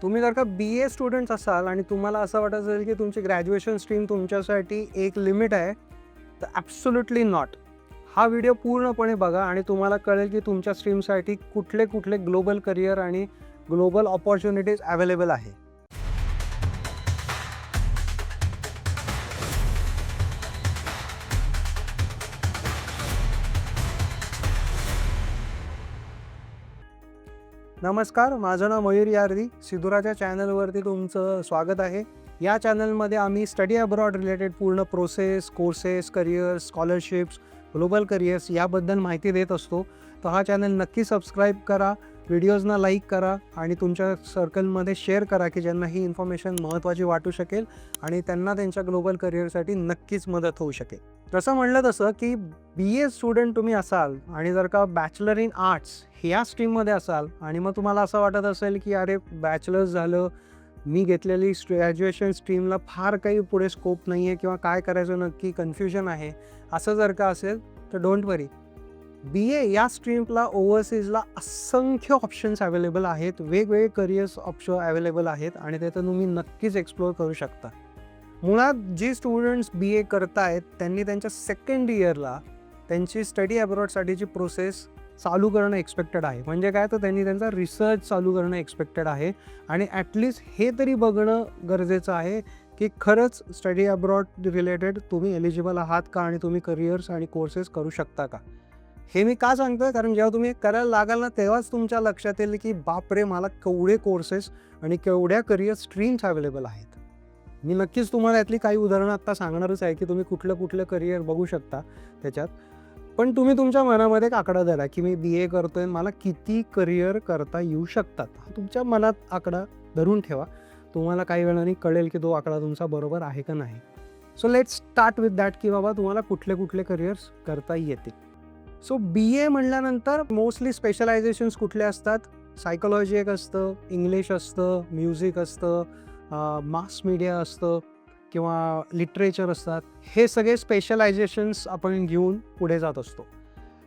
तुम्ही जर का BA स्टुडंट्स असाल आणि तुम्हाला असं वाटत असेल की तुमची ग्रॅज्युएशन स्ट्रीम तुमच्यासाठी एक लिमिट आहे, तर ॲब्सोल्युटली नॉट. हा व्हिडिओ पूर्णपणे बघा आणि तुम्हाला कळेल की तुमच्या स्ट्रीमसाठी कुठले कुठले ग्लोबल करिअर आणि ग्लोबल अपॉर्च्युनिटीज अवेलेबल आहे. नमस्कार, माझं नाव मयूर यार्दी. सिद्धूराच्या चॅनलवरती तुमचं स्वागत आहे. या चॅनलमध्ये आम्ही स्टडी अब्रॉड रिलेटेड पूर्ण process, courses, careers, scholarships, global careers याबद्दल माहिती देत असतो. तर हा चॅनल नक्की सबस्क्राईब करा, व्हिडिओजना लाईक करा आणि तुमच्या सर्कलमध्ये शेअर करा की ज्यांना ही इन्फॉर्मेशन महत्त्वाची वाटू शकेल आणि त्यांना त्यांच्या ग्लोबल करिअरसाठी नक्कीच मदत होऊ शकेल. तसं म्हणलं तसं की BA स्टुडंट तुम्ही असाल आणि जर का बॅचलर इन आर्ट्स ह्या स्ट्रीममध्ये असाल आणि मग तुम्हाला असं वाटत असेल की अरे बॅचलर्स झालं, मी घेतलेली ग्रॅज्युएशन स्ट्रीमला फार काही पुढे स्कोप नाही आहे किंवा काय करायचं नक्की कन्फ्युजन आहे, असं जर का असेल तर डोंट वरी. BA या स्ट्रीमला ओव्हरसीजला असंख्य ऑप्शन्स अवेलेबल आहेत, वेगवेगळे करिअर्स ऑप्शन अवेलेबल आहेत आणि ते तर तुम्ही नक्कीच एक्सप्लोअर करू शकता. मुळात जे स्टुडंट्स BA करतायत त्यांनी त्यांच्या सेकंड इयरला त्यांची स्टडी अब्रॉडसाठीची प्रोसेस चालू करणं एक्सपेक्टेड आहे. म्हणजे काय, तर त्यांनी त्यांचा रिसर्च चालू करणं एक्सपेक्टेड आहे आणि ॲटलिस्ट हे तरी बघणं गरजेचं आहे की खरंच स्टडी अब्रॉड रिलेटेड तुम्ही एलिजिबल आहात का आणि तुम्ही करिअर्स आणि कोर्सेस करू शकता का. हे मी का सांगतोय, कारण जेव्हा तुम्ही करायला लागाल ना तेव्हाच तुमच्या लक्षात येईल की बापरे, मला केवढे कोर्सेस आणि केवढ्या करिअर स्ट्रीम्स अवेलेबल आहेत. मी नक्कीच तुम्हाला यातली काही उदाहरणं आत्ता सांगणारच आहे की तुम्ही कुठलं करिअर बघू शकता त्याच्यात. पण तुम्ही तुमच्या मनामध्ये एक आकडा धरा की मी BA करतोय, मला किती करिअर करता येऊ शकतात. तुमच्या मनात आकडा धरून ठेवा, तुम्हाला काही वेळाने कळेल की तो आकडा तुमचा बरोबर आहे का नाही. So let's start with that की बाबा तुम्हाला कुठले करिअर्स करता येतील. सो BA म्हणल्यानंतर मोस्टली स्पेशलायझेशन्स कुठले असतात, सायकोलॉजी एक असतं, इंग्लिश असतं, म्युझिक असतं, मास मीडिया असतं किंवा लिटरेचर असतात. हे सगळे स्पेशलायझेशन्स आपण घेऊन पुढे जात असतो.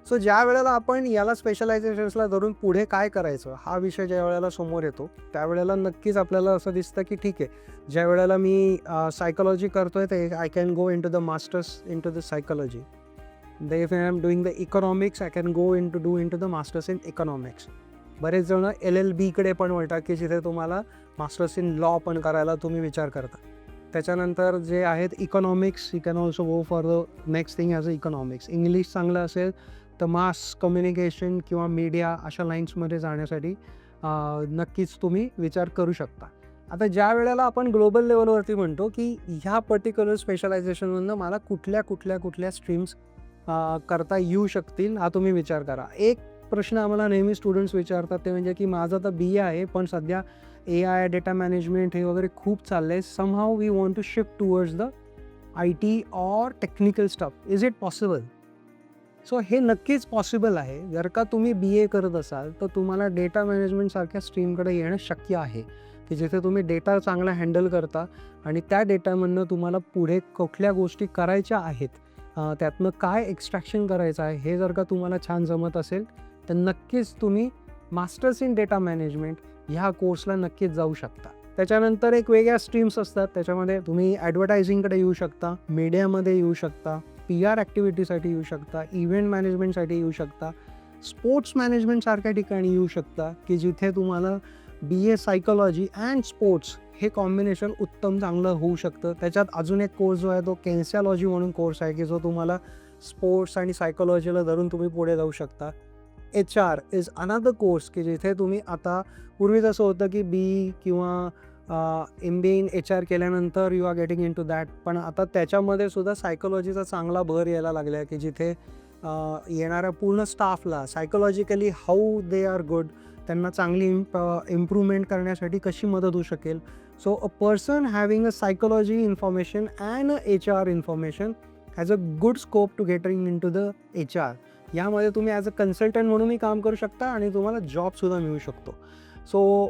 सो ज्या वेळेला आपण याला स्पेशलायझेशन्सला धरून पुढे काय करायचं हा विषय ज्या वेळेला समोर येतो त्यावेळेला नक्कीच आपल्याला असं दिसतं की ठीक आहे, ज्या वेळेला मी सायकोलॉजी करतोय तर I can go in to the masters in to the psychology. If I am doing the economics I can go in to the masters in economics. बरेच जण LLBकडे पण वळतात की जिथे तुम्हाला मास्टर्स इन लॉ पण करायला तुम्ही विचार करता. त्याच्यानंतर जे आहेत economics, you can also go for the next thing as a economics. English चांगलं असेल तर मास कम्युनिकेशन किंवा मीडिया अशा लाईन्समध्ये जाण्यासाठी नक्कीच तुम्ही विचार करू शकता. आता ज्या वेळेला आपण ग्लोबल लेवलवरती म्हणतो की ह्या पर्टिक्युलर स्पेशलायझेशनमधनं मला कुठल्या स्ट्रीम्स करता येऊ शकतील हा तुम्ही विचार करा. एक प्रश्न आम्हाला नेहमी स्टुडंट्स विचारतात ते म्हणजे की माझं तर BA आहे पण सध्या AI, डेटा मॅनेजमेंट हे वगैरे खूप चाललं आहे. Somehow we want to shift towards the IT or technical stuff. Is it possible? So हे नक्कीच पॉसिबल आहे. जर का तुम्ही BA करत असाल तर तुम्हाला डेटा मॅनेजमेंटसारख्या स्ट्रीमकडे येणं शक्य आहे की जिथे तुम्ही डेटा चांगला हँडल करता आणि त्या डेटामधनं तुम्हाला पुढे कुठल्या गोष्टी करायच्या आहेत, त्यातनं काय एक्स्ट्रॅक्शन करायचं आहे हे जर का तुम्हाला छान जमत असेल तर नक्कीच तुम्ही मास्टर्स इन डेटा मॅनेजमेंट ह्या कोर्सला नक्कीच जाऊ शकता. त्याच्यानंतर एक वेगळ्या स्ट्रीम्स असतात, त्याच्यामध्ये तुम्ही ॲडव्हर्टायझिंगकडे येऊ शकता, मीडियामध्ये येऊ शकता, PR ॲक्टिव्हिटीसाठी येऊ शकता, इव्हेंट मॅनेजमेंटसाठी येऊ शकता, स्पोर्ट्स मॅनेजमेंटसारख्या ठिकाणी येऊ शकता की जिथे तुम्हाला BA सायकोलॉजी अँड स्पोर्ट्स हे कॉम्बिनेशन उत्तम चांगलं होऊ शकतं. त्याच्यात अजून एक कोर्स जो आहे तो केन्सिओलॉजी म्हणून कोर्स आहे की जो तुम्हाला स्पोर्ट्स आणि सायकोलॉजीला धरून तुम्ही पुढे जाऊ शकता. HR इज अनदर कोर्स की जिथे तुम्ही आता पूर्वीच असं होतं की BE किंवा MBA इन HR केल्यानंतर you are getting in to that, पण आता त्याच्यामध्ये सुद्धा सायकोलॉजीचा चांगला भर यायला लागला आहे की जिथे येणाऱ्या पूर्ण स्टाफला psychologically how they are good, त्यांना चांगली इम्प्रूव्हमेंट करण्यासाठी कशी मदत होऊ शकेल. So a person having a psychology information and HR information has a good scope to getting in to the HR. यामध्ये तुम्ही ॲज अ कन्सल्टंट म्हणूनही काम करू शकता आणि तुम्हाला जॉबसुद्धा मिळू शकतो. सो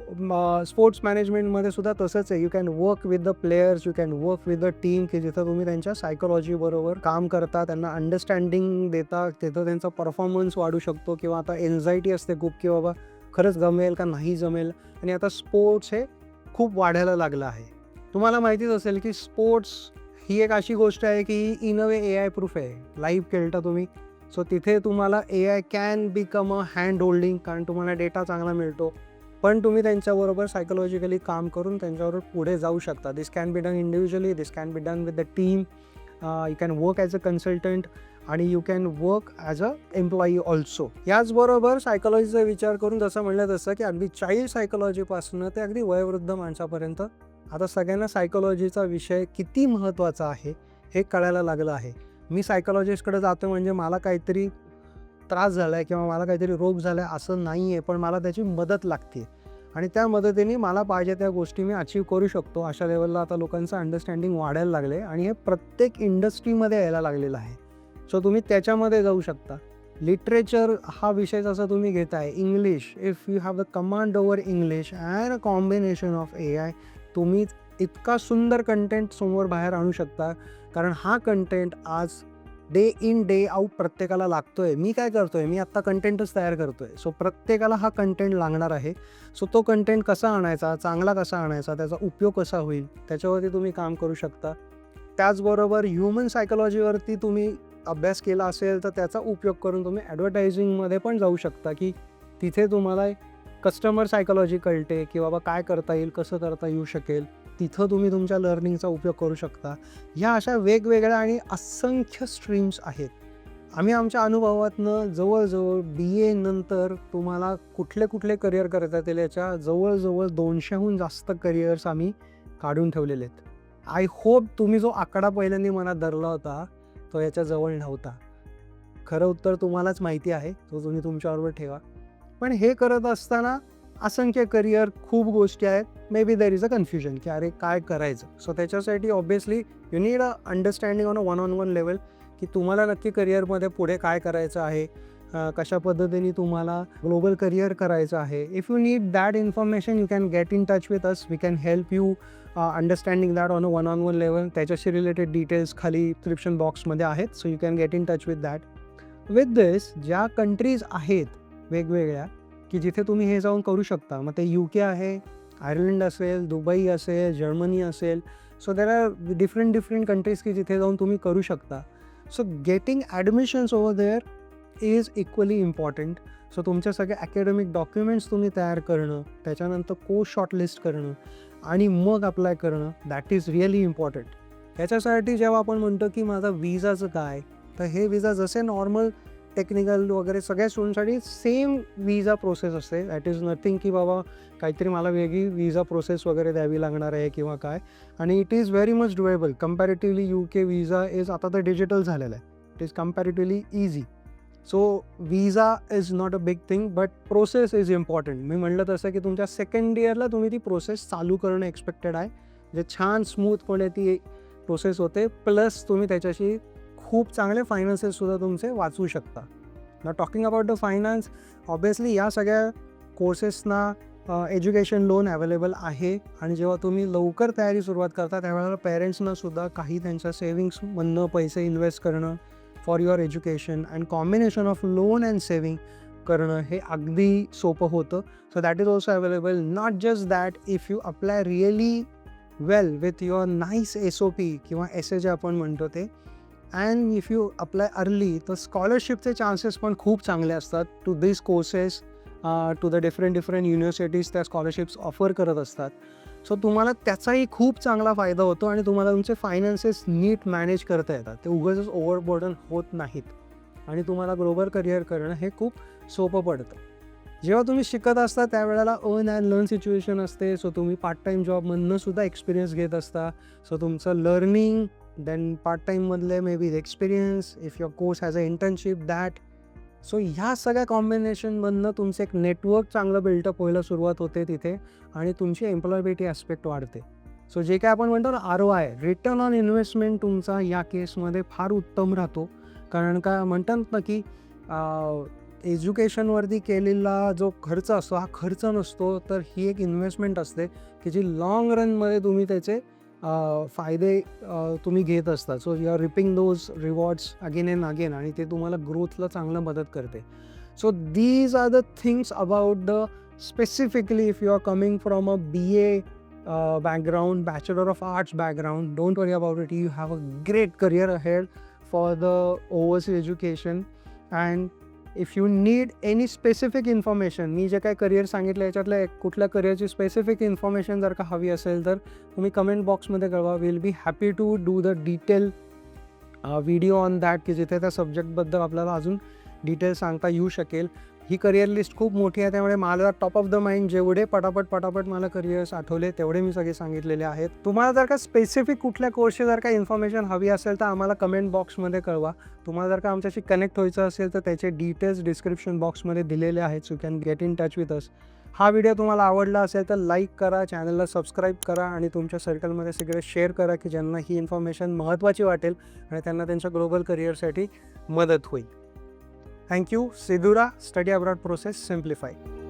स्पोर्ट्स मॅनेजमेंटमध्ये सुद्धा तसंच आहे. You can work with the players, you can work with the team की जिथं तुम्ही त्यांच्या सायकोलॉजीबरोबर काम करता, त्यांना अंडरस्टँडिंग देता, तिथं त्यांचा परफॉर्मन्स वाढू शकतो. किंवा आता एन्झायटी असते खूप की बाबा खरंच जमेल का नाही जमेल. आणि आता स्पोर्ट्स हे खूप वाढायला लागलं आहे. तुम्हाला माहितीच असेल की स्पोर्ट्स ही एक अशी गोष्ट आहे की in a way AI proof आहे. लाईव्ह खेळता तुम्ही. सो तिथे तुम्हाला AI can become a hand holding, कारण तुम्हाला डेटा चांगला मिळतो. पण तुम्ही त्यांच्याबरोबर सायकोलॉजिकली काम करून त्यांच्याबरोबर पुढे जाऊ शकता. This can be done individually, this can be done with the team. You can work as a consultant आणि you can work as a employee also. याचबरोबर सायकोलॉजीचा विचार करून जसं म्हणलं तसं की अगदी चाइल्ड सायकोलॉजीपासून ते अगदी वयोवृद्ध माणसापर्यंत आता सगळ्यांना सायकोलॉजीचा विषय किती महत्त्वाचा आहे हे कळायला लागलं आहे. मी सायकोलॉजिस्टकडे जातो म्हणजे मला काहीतरी त्रास झाला आहे किंवा मला काहीतरी रोग झाला आहे असं नाही आहे, पण मला त्याची मदत लागते आणि त्या मदतीने मला पाहिजे त्या गोष्टी मी अचीव्ह करू शकतो. अशा लेवलला आता लोकांचं अंडरस्टँडिंग वाढायला लागले आणि हे प्रत्येक इंडस्ट्रीमध्ये यायला लागलेलं आहे. सो तुम्ही त्याच्यामध्ये जाऊ शकता. लिटरेचर हा विषय जसा तुम्ही घेताय, English, if you have the command over English and a combination of AI, तुम्ही इतका सुंदर कंटेंट समोर बाहेर आणू शकता. कारण हा कंटेंट आज डे इन डे आऊट प्रत्येकाला लागतोय. मी काय करतोय, मी आत्ता कंटेंटच तयार करतोय. सो प्रत्येकाला हा कंटेंट लागणार आहे. सो तो कंटेंट कसा आणायचा, चांगला कसा आणायचा, त्याचा उपयोग कसा होईल, त्याच्यावरती तुम्ही काम करू शकता. त्याचबरोबर ह्युमन सायकोलॉजीवरती तुम्ही अभ्यास केला असेल तर त्याचा उपयोग करून तुम्ही ॲडव्हर्टायझिंगमध्ये पण जाऊ शकता की तिथे तुम्हाला कस्टमर सायकोलॉजी कळते की बाबा काय करता येईल, कसं करता येऊ शकेल. तिथं तुम्ही तुमच्या लर्निंगचा उपयोग करू शकता. ह्या अशा वेगवेगळ्या आणि असंख्य स्ट्रीम्स आहेत. आम्ही आमच्या अनुभवातनं जवळजवळ BA नंतर तुम्हाला कुठले कुठले करिअर करता येतील याच्या जवळजवळ 200हून जास्त करिअर्स आम्ही काढून ठेवलेले आहेत. आय होप तुम्ही जो आकडा पहिल्यांदा मनात धरला होता तो याच्याजवळ नव्हता. खरं उत्तर तुम्हालाच माहिती आहे, तो तुम्ही तुमच्याबरोबर ठेवा. पण हे करत असताना असंख्य करिअर, खूप गोष्टी आहेत. May be there is a confusion की अरे काय करायचं. सो त्याच्यासाठी obviously you need a understanding on a one on one level की तुम्हाला नक्की करिअरमध्ये पुढे काय करायचं आहे, कशा पद्धतीने तुम्हाला ग्लोबल करिअर करायचं आहे. If you need that information you can get in touch with us. We can help you understanding that on a one on one level. त्याच्याशी रिलेटेड डिटेल्स खाली डिस्क्रिप्शन बॉक्समध्ये आहेत. So you can get in touch with that. With this ज्या countries आहेत वेगवेगळ्या की जिथे तुम्ही हे जाऊन करू शकता, मग ते UK आहे, आयर्लंड असेल, दुबई असेल, जर्मनी असेल. So there are different countries की जिथे जाऊन तुम्ही करू शकता. So getting admissions over there is equally important. So तुमच्या सगळे ॲकॅडमिक डॉक्युमेंट्स तुम्ही तयार करणं, त्याच्यानंतर कोर्स शॉर्टलिस्ट करणं आणि मग अप्लाय करणं, दॅट इज रिअली इम्पॉर्टंट. ह्याच्यासाठी जेव्हा आपण म्हणतो की माझा विजाचं काय, तर हे विजा जसे नॉर्मल टेक्निकल वगैरे सगळ्या स्टुडंटसाठी सेम विजा प्रोसेस असते. दॅट इज नथिंग की बाबा काहीतरी मला वेगळी विजा प्रोसेस वगैरे द्यावी लागणार आहे किंवा काय. आणि it is very much doable comparatively. UK visa is आता तर डिजिटल झालेला आहे. It is comparatively easy. So visa is not a big thing but process is important. मी म्हटलं तसं की तुमच्या सेकंड इयरला तुम्ही ती प्रोसेस चालू करणं एक्सपेक्टेड आहे. जे छान स्मूथपणे ती प्रोसेस होते. प्लस तुम्ही त्याच्याशी खूप चांगले फायनान्सेससुद्धा तुमचे वाचवू शकता. ना talking about the finance, obviously या सगळ्या कोर्सेसना एज्युकेशन लोन अवेलेबल आहे. आणि जेव्हा तुम्ही लवकर तयारी सुरुवात करता त्यावेळेला पेरेंट्सनासुद्धा काही त्यांच्या सेविंग्समधनं पैसे इन्व्हेस्ट करणं for your education and combination of loan and saving करणं हे अगदी सोपं होतं. So that is also available. Not just that, if you apply really well with your nice SOP किंवा essay जे आपण म्हणतो ते, and if you apply early, तर स्कॉलरशिपचे चान्सेस पण खूप चांगले असतात to this courses. To the different universities त्या स्कॉलरशिप्स ऑफर करत असतात. सो तुम्हाला त्याचाही खूप चांगला फायदा होतो आणि तुम्हाला तुमचे फायनान्सेस नीट मॅनेज करता येतात. ते उगाचच ओव्हरबर्डन होत नाहीत आणि तुम्हाला ग्लोबल करिअर करणं हे खूप सोपं पडतं. जेव्हा तुम्ही शिकत असता त्यावेळेला अर्न अँड लर्न सिच्युएशन असते. सो तुम्ही पार्ट टाईम जॉबमधनं सुद्धा एक्सपिरियन्स घेत असता. सो तुमचं लर्निंग, देन पार्ट टाईममधले may be experience, if your course has a internship that. So ह्या सगळ्या कॉम्बिनेशनमधनं तुमचं एक नेटवर्क चांगलं बिल्टअप व्हायला सुरुवात होते तिथे आणि तुमची एम्प्लॉयबिलिटी ॲस्पेक्ट वाढते. सो जे काय आपण म्हणतो ना ROI, रिटर्न ऑन इन्व्हेस्टमेंट, तुमचा या केसमध्ये फार उत्तम राहतो. कारण का म्हणतात ना की एज्युकेशनवरती केलेला जो खर्च असतो हा खर्च नसतो, तर ही एक इन्व्हेस्टमेंट असते की जी लाँग रनमध्ये तुम्ही त्याचे फायदे तुम्ही घेत असता. So you are reaping those rewards again and again आणि ते तुम्हाला ग्रोथला चांगलं मदत करते. So these are the things about the specifically if you are coming from a BA background, Bachelor of Arts background, don't worry about it. You have a great career ahead for the overseas education. And if you need any specific information, मी जे काही career सांगितलं याच्यातल्या कुठल्या करिअरची specific information जर का हवी असेल तर तुम्ही कमेंट बॉक्समध्ये कळवा. Will be happy to do the detail video on that, की जिथे त्या सब्जेक्टबद्दल आपल्याला अजून डिटेल सांगता येऊ शकेल. ही करिअर लिस्ट खूप मोठी आहे, त्यामुळे मला टॉप ऑफ द माइंड जेवढे पटापट मला करिअर्स आठवले तेवढे मी सगळे सांगितलेले आहेत. तुम्हाला जर का स्पेसिफिक कुठल्या कोर्सची जर का इन्फॉर्मेशन हवी असेल तर आम्हाला कमेंट बॉक्समध्ये कळवा. तुम्हाला जर का आमच्याशी कनेक्ट व्हायचं असेल तर त्याचे डिटेल्स डिस्क्रिप्शन बॉक्समध्ये दिलेले आहेत. So you can get in touch with अस. हा व्हिडिओ तुम्हाला आवडला असेल तर लाईक करा, चॅनलला सबस्क्राईब करा आणि तुमच्या सर्कलमध्ये सगळे शेअर करा की ज्यांना ही इन्फॉर्मेशन महत्त्वाची वाटेल आणि त्यांना त्यांच्या ग्लोबल करिअरसाठी मदत होईल. Thank you. Sidura, Study Abroad Process Simplified.